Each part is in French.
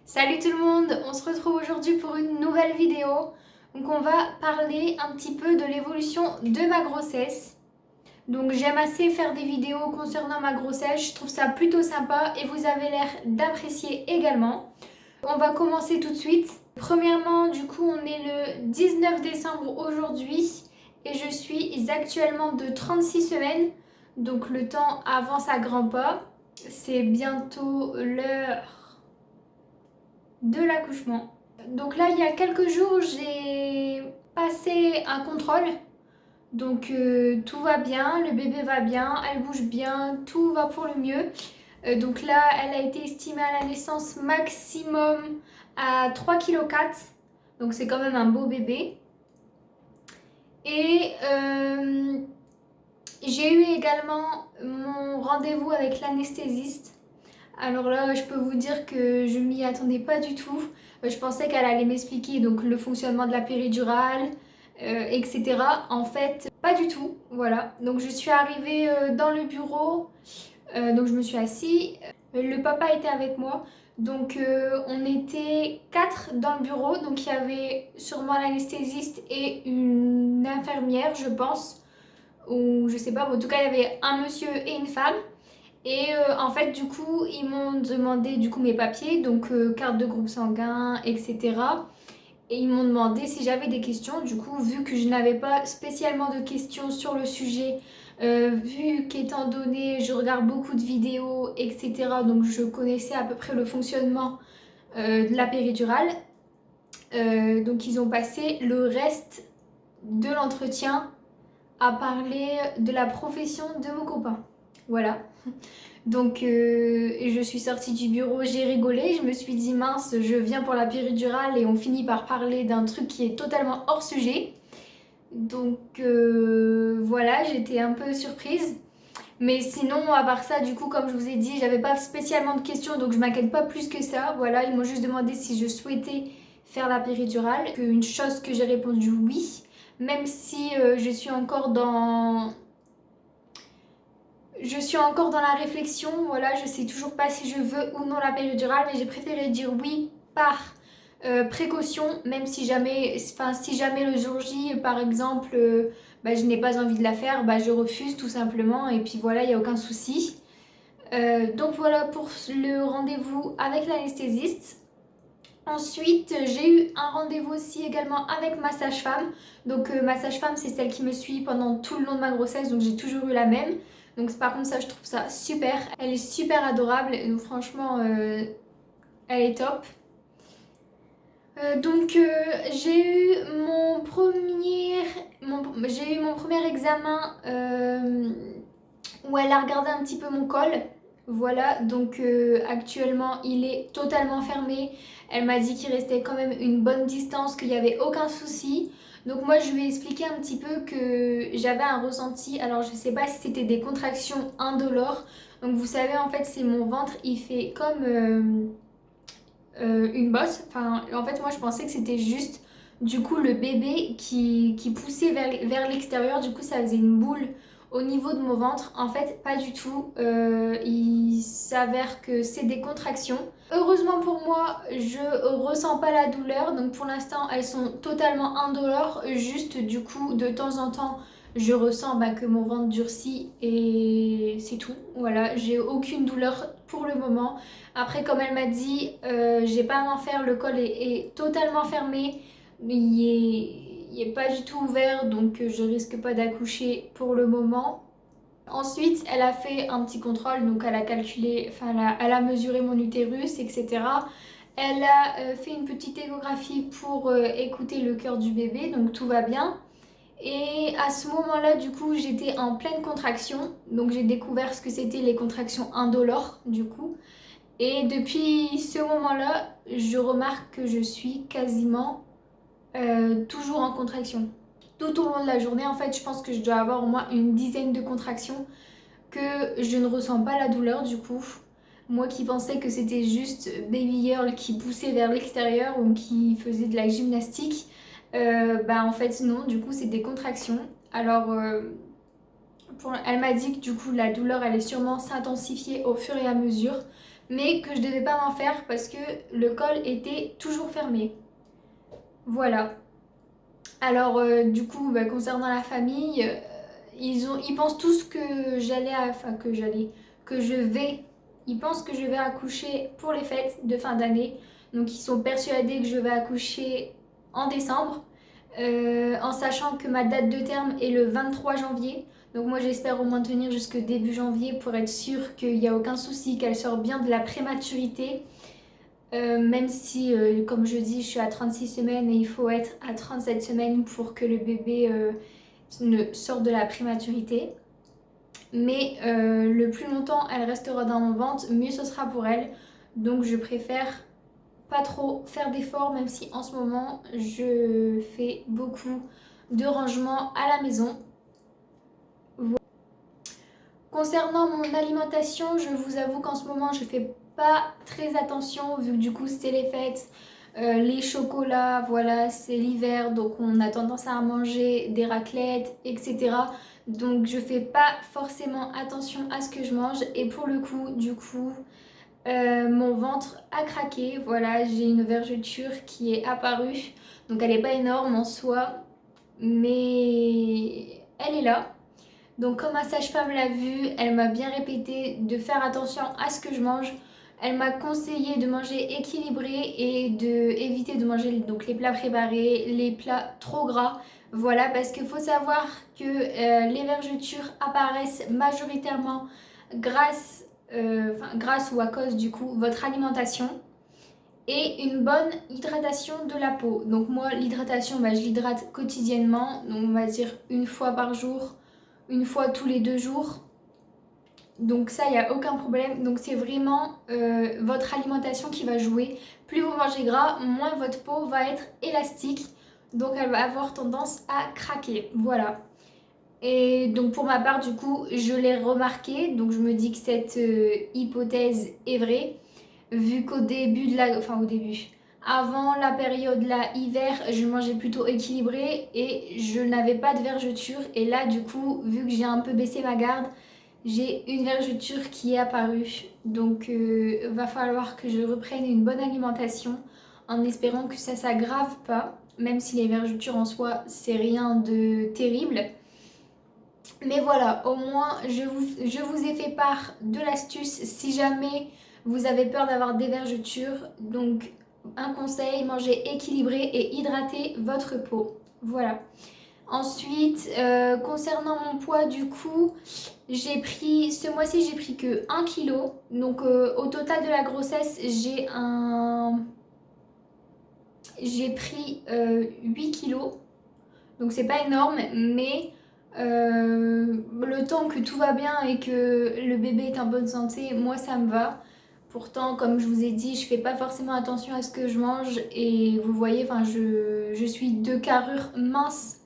Salut tout le monde, on se retrouve aujourd'hui pour une nouvelle vidéo. Donc on va parler un petit peu de l'évolution de ma grossesse. Donc j'aime assez faire des vidéos concernant ma grossesse, je trouve ça plutôt sympa et vous avez l'air d'apprécier également. On va commencer tout de suite. Premièrement, du coup, on est le 19 décembre aujourd'hui et je suis actuellement de 36 semaines. Donc le temps avance à grands pas. C'est bientôt l'heure de l'accouchement. Donc là, il y a quelques jours, j'ai passé un contrôle. Donc tout va bien, le bébé va bien, elle bouge bien, tout va pour le mieux. Donc là, elle a été estimée à la naissance maximum à 3,4 kg. Donc c'est quand même un beau bébé. Et j'ai eu également mon rendez-vous avec l'anesthésiste. Alors là, je peux vous dire que je m'y attendais pas du tout. Je pensais qu'elle allait m'expliquer donc le fonctionnement de la péridurale, etc. En fait, pas du tout. Voilà. Donc je suis arrivée dans le bureau. Donc je me suis assise. Le papa était avec moi. Donc on était 4 dans le bureau. Donc il y avait sûrement l'anesthésiste et une infirmière, je pense. Ou je sais pas. En tout cas, il y avait un monsieur et une femme. Et en fait, du coup, ils m'ont demandé du coup mes papiers, donc carte de groupe sanguin, etc. Et ils m'ont demandé si j'avais des questions. Du coup, vu que je n'avais pas spécialement de questions sur le sujet, vu qu'étant donné, je regarde beaucoup de vidéos, etc. Donc je connaissais à peu près le fonctionnement de la péridurale. Donc ils ont passé le reste de l'entretien à parler de la profession de mon copain. Voilà. Donc je suis sortie du bureau, j'ai rigolé, je me suis dit mince, je viens pour la péridurale et on finit par parler d'un truc qui est totalement hors sujet. Donc voilà, j'étais un peu surprise. Mais sinon, à part ça, du coup, comme je vous ai dit, j'avais pas spécialement de questions, donc je m'inquiète pas plus que ça. Voilà, ils m'ont juste demandé si je souhaitais faire la péridurale. Une chose que j'ai répondu oui, même si je suis encore dans la réflexion, voilà, je sais toujours pas si je veux ou non la péridurale, mais j'ai préféré dire oui par précaution, même si jamais, si jamais le jour J, par exemple, je n'ai pas envie de la faire, je refuse tout simplement, et puis voilà, il n'y a aucun souci. Donc voilà pour le rendez-vous avec l'anesthésiste. Ensuite, j'ai eu un rendez-vous aussi également avec ma sage-femme. Donc ma sage-femme, c'est celle qui me suit pendant tout le long de ma grossesse, donc j'ai toujours eu la même. Donc par contre ça, je trouve ça super. Elle est super adorable, donc franchement, elle est top. Donc j'ai eu mon premier examen où elle a regardé un petit peu mon col. Voilà, donc actuellement il est totalement fermé. Elle m'a dit qu'il restait quand même une bonne distance, qu'il n'y avait aucun souci. Donc moi je lui ai expliqué un petit peu que j'avais un ressenti. Alors je sais pas si c'était des contractions indolores. Donc vous savez en fait c'est mon ventre, il fait comme une bosse. Enfin en fait moi je pensais que c'était juste du coup le bébé qui poussait vers l'extérieur. Du coup ça faisait une boule au niveau de mon ventre. En fait pas du tout. Il s'avère que c'est des contractions. Heureusement pour moi je ressens pas la douleur. Donc pour l'instant elles sont totalement indolores. Juste du coup de temps en temps je ressens que mon ventre durcit et c'est tout. Voilà, j'ai aucune douleur pour le moment. Après, comme elle m'a dit, j'ai pas à m'en faire, le col est totalement fermé, il est pas du tout ouvert, donc je risque pas d'accoucher pour le moment. Ensuite, elle a fait un petit contrôle, donc elle a calculé, elle a mesuré mon utérus, etc. Elle a fait une petite échographie pour écouter le cœur du bébé, donc tout va bien. Et à ce moment-là, du coup, j'étais en pleine contraction. Donc j'ai découvert ce que c'était les contractions indolores, du coup. Et depuis ce moment-là, je remarque que je suis quasiment toujours en contraction. Tout au long de la journée, en fait, je pense que je dois avoir au moins une dizaine de contractions que je ne ressens pas la douleur, du coup. Moi qui pensais que c'était juste Baby Girl qui poussait vers l'extérieur ou qui faisait de la gymnastique, en fait non, du coup c'est des contractions. Alors elle m'a dit que du coup la douleur allait sûrement s'intensifier au fur et à mesure mais que je devais pas m'en faire parce que le col était toujours fermé. Voilà. Alors du coup, bah, concernant la famille, ils pensent tous que que je vais, ils pensent que je vais accoucher pour les fêtes de fin d'année. Donc ils sont persuadés que je vais accoucher en décembre, en sachant que ma date de terme est le 23 janvier. Donc moi j'espère au moins tenir jusque début janvier pour être sûre qu'il n'y a aucun souci, qu'elle sort bien de la prématurité. Même si, comme je dis, je suis à 36 semaines et il faut être à 37 semaines pour que le bébé ne sorte de la prématurité. Mais le plus longtemps elle restera dans mon ventre, mieux ce sera pour elle. Donc je préfère pas trop faire d'efforts, même si en ce moment je fais beaucoup de rangements à la maison. Concernant mon alimentation, je vous avoue qu'en ce moment je fais pas très attention vu que du coup c'est les fêtes, les chocolats, voilà, c'est l'hiver donc on a tendance à manger des raclettes, etc. Donc je fais pas forcément attention à ce que je mange et pour le coup, du coup, mon ventre a craqué, voilà, j'ai une vergeture qui est apparue, donc elle est pas énorme en soi, mais elle est là. Donc comme ma sage-femme l'a vu, elle m'a bien répété de faire attention à ce que je mange. Elle m'a conseillé de manger équilibré et de éviter de manger donc les plats préparés, les plats trop gras. Voilà, parce qu'il faut savoir que les vergetures apparaissent majoritairement grâce ou à cause du coup votre alimentation et une bonne hydratation de la peau. Donc moi l'hydratation, je l'hydrate quotidiennement, donc on va dire une fois par jour, une fois tous les 2 jours. Donc ça, il n'y a aucun problème. Donc c'est vraiment votre alimentation qui va jouer. Plus vous mangez gras, moins votre peau va être élastique. Donc elle va avoir tendance à craquer. Voilà. Et donc pour ma part, du coup, je l'ai remarqué. Donc je me dis que cette hypothèse est vraie. Vu qu'au début de la... Enfin au début... Avant la période là, hiver, je mangeais plutôt équilibré et je n'avais pas de vergeture. Et là, du coup, vu que j'ai un peu baissé ma garde, j'ai une vergeture qui est apparue. Donc, va falloir que je reprenne une bonne alimentation en espérant que ça s'aggrave pas. Même si les vergetures en soi, c'est rien de terrible. Mais voilà, au moins, je vous ai fait part de l'astuce si jamais vous avez peur d'avoir des vergetures. Donc, un conseil, mangez équilibré et hydratez votre peau. Voilà. Ensuite, concernant mon poids, du coup, ce mois-ci, j'ai pris que 1 kg. Donc, au total de la grossesse, j'ai pris 8 kilos. Donc, c'est pas énorme, mais le temps que tout va bien et que le bébé est en bonne santé, moi, ça me va. Pourtant, comme je vous ai dit, je fais pas forcément attention à ce que je mange et vous voyez, enfin, je suis de carrure mince.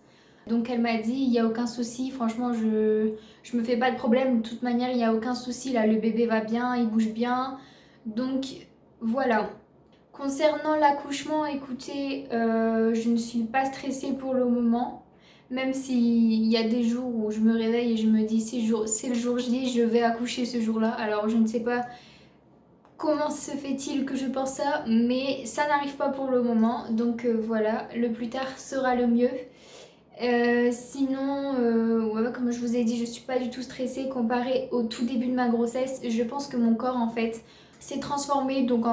Donc elle m'a dit, il n'y a aucun souci, franchement, je me fais pas de problème. De toute manière, il n'y a aucun souci, là, le bébé va bien, il bouge bien. Donc voilà. Concernant l'accouchement, écoutez, je ne suis pas stressée pour le moment. Même s'il y a des jours où je me réveille et je me dis, c'est le jour J, je vais accoucher ce jour-là. Alors je ne sais pas comment se fait-il que je pense ça, mais ça n'arrive pas pour le moment. Donc voilà, le plus tard sera le mieux. Sinon, ouais, comme je vous ai dit, je suis pas du tout stressée comparé au tout début de ma grossesse. Je pense que mon corps en fait s'est transformé, donc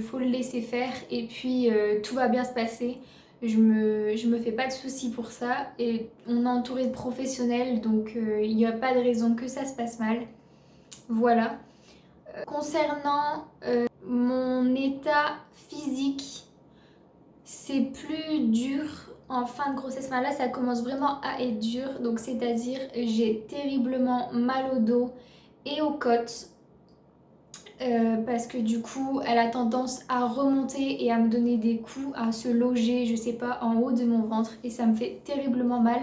faut le laisser faire et puis tout va bien se passer. Je me fais pas de soucis pour ça et on est entouré de professionnels, donc il n'y a pas de raison que ça se passe mal. Voilà. Concernant mon état physique, c'est plus dur en fin de grossesse. Enfin là, ça commence vraiment à être dur. Donc c'est-à-dire, j'ai terriblement mal au dos et aux côtes. Parce que du coup, elle a tendance à remonter et à me donner des coups, à se loger, je sais pas, en haut de mon ventre. Et ça me fait terriblement mal.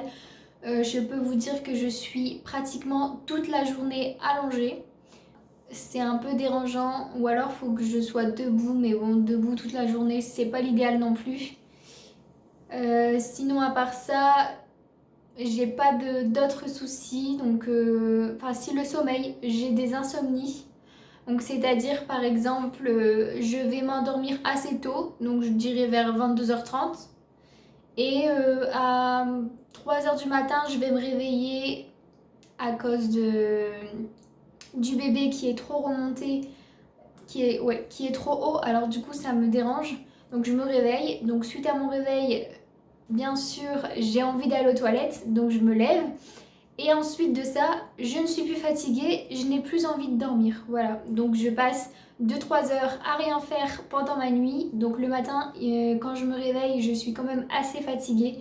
Je peux vous dire que je suis pratiquement toute la journée allongée. C'est un peu dérangeant, ou alors faut que je sois debout, mais bon, debout toute la journée, c'est pas l'idéal non plus. Sinon, à part ça, j'ai pas d'autres soucis. Donc, enfin, si le sommeil, j'ai des insomnies. Donc c'est-à-dire par exemple, je vais m'endormir assez tôt, donc je dirais vers 22h30. Et à 3h du matin, je vais me réveiller à cause du bébé qui est trop remonté, qui est trop haut. Alors du coup, ça me dérange. Donc je me réveille. Donc suite à mon réveil, bien sûr, j'ai envie d'aller aux toilettes. Donc je me lève. Et ensuite de ça, je ne suis plus fatiguée, je n'ai plus envie de dormir. Voilà, donc je passe 2-3 heures à rien faire pendant ma nuit. Donc le matin, quand je me réveille, je suis quand même assez fatiguée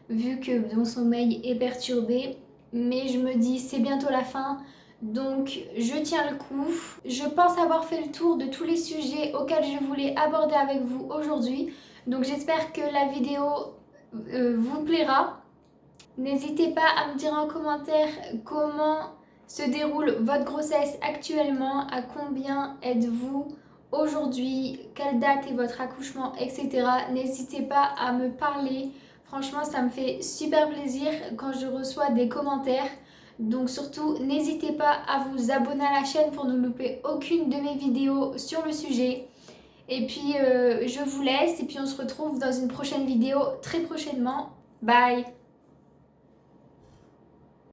vu que mon sommeil est perturbé. Mais je me dis, c'est bientôt la fin, donc je tiens le coup. Je pense avoir fait le tour de tous les sujets auxquels je voulais aborder avec vous aujourd'hui. Donc j'espère que la vidéo vous plaira. N'hésitez pas à me dire en commentaire comment se déroule votre grossesse actuellement, à combien êtes-vous aujourd'hui, quelle date est votre accouchement, etc. N'hésitez pas à me parler. Franchement, ça me fait super plaisir quand je reçois des commentaires. Donc surtout, n'hésitez pas à vous abonner à la chaîne pour ne louper aucune de mes vidéos sur le sujet. Et puis, je vous laisse et puis on se retrouve dans une prochaine vidéo très prochainement. Bye!